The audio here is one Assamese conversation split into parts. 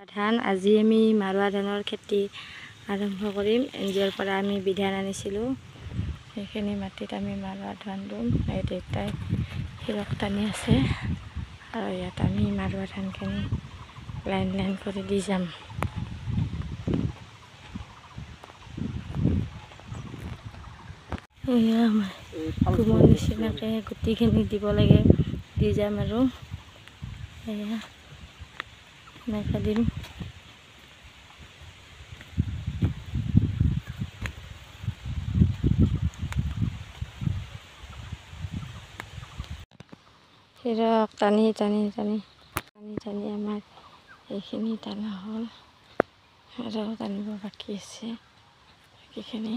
ধান আজি আমি মাৰুৱা ধানৰ খেতি আৰম্ভ কৰিম। এনজিঅ'ৰ পৰা আমি বিধান আনিছিলোঁ, সেইখিনি মাটিত আমি মাৰুৱা ধান ৰুম। এই দেউতাই শিৰক টানি আছে আৰু ইয়াত আমি মাৰুৱা ধানখিনি লাইন লাইন কৰি দি যাম। এয়া কুমৰ নিচিনাকৈ গুটিখিনি দিব লাগে, দি যাম আৰু এয়া এনেকৈ দিম। শিৰক টানি টানি টানি টানি টানি আমাৰ এইখিনি টানা হ'ল আৰু টানিব বাকী আছে বাকীখিনি।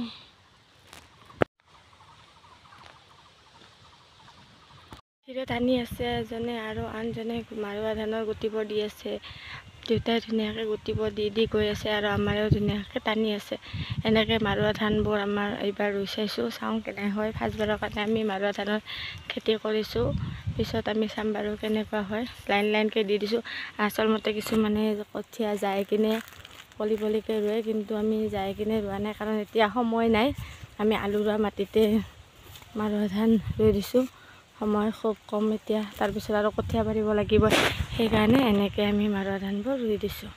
শিৰ টানি আছে এজনে আৰু আনজনে মাৰুৱা ধানৰ গুটিবোৰ দি আছে। দেউতাই ধুনীয়াকৈ গুটিবোৰ দি দি গৈ আছে আৰু আমাৰেও ধুনীয়াকৈ টানি আছে। এনেকৈ মাৰুৱা ধানবোৰ আমাৰ এইবাৰ ৰুই চাইছোঁ, চাওঁ কেনে হয়। ফাৰ্ষ্টবাৰৰ কাৰণে আমি মাৰুৱা ধানৰ খেতি কৰিছোঁ, পিছত আমি চাম বাৰু কেনেকুৱা হয়। লাইন লাইনকৈ দি দিছোঁ। আচলমতে কিছুমানে কঠীয়া যাই কিনে পলি পলিকৈ ৰুৱে, কিন্তু আমি যাই কিনে ৰোৱা নাই, কাৰণ এতিয়া সময় নাই। আমি আলু ৰোৱা মাটিতে মাৰুৱা ধান ৰুই দিছোঁ, সময় খুব কম এতিয়া। তাৰপিছত আৰু কঠীয়া পাৰিব লাগিব, সেইকাৰণে এনেকৈ আমি মাৰুৱা ধানবোৰ ৰুই দিছোঁ।